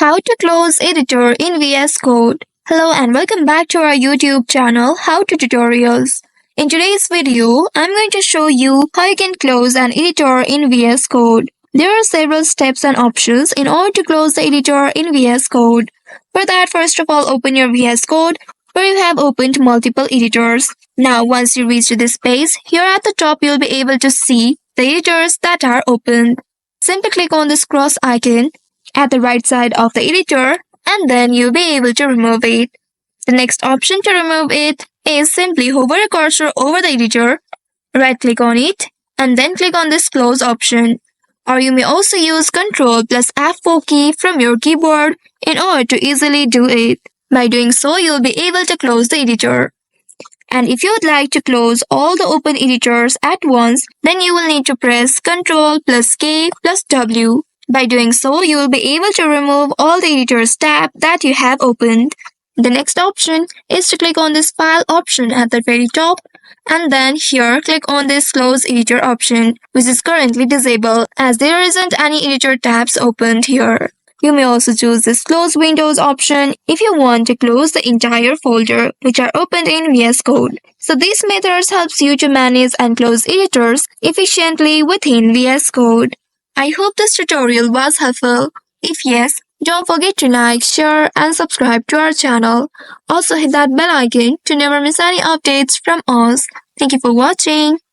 How to close editor in VS Code. Hello and welcome back to our YouTube channel How to Tutorials. In today's video, I'm going to show you how you can close an editor in VS Code. There are several steps and options in order to close the editor in VS Code. For that, first of all, open your VS Code where you have opened multiple editors. Now, once you reach this page, here at the top you'll be able to see the editors that are opened. Simply click on this cross icon at the right side of the editor and then you'll be able to remove it. The next option to remove it is simply hover a cursor over the editor, right click on it and then click on this close option. Or you may also use Ctrl plus F4 key from your keyboard in order to easily do it. By doing so, you'll be able to close the editor. And if you would like to close all the open editors at once, then you will need to press Ctrl plus K plus W. By doing so, you will be able to remove all the editors tab that you have opened. The next option is to click on this file option at the very top and then here click on this close editor option, which is currently disabled as there isn't any editor tabs opened here. You may also choose this close windows option if you want to close the entire folder which are opened in VS Code. So these methods helps you to manage and close editors efficiently within VS Code. I hope this tutorial was helpful. If yes, don't forget to like, share and subscribe to our channel. Also hit that bell icon to never miss any updates from us. Thank you for watching.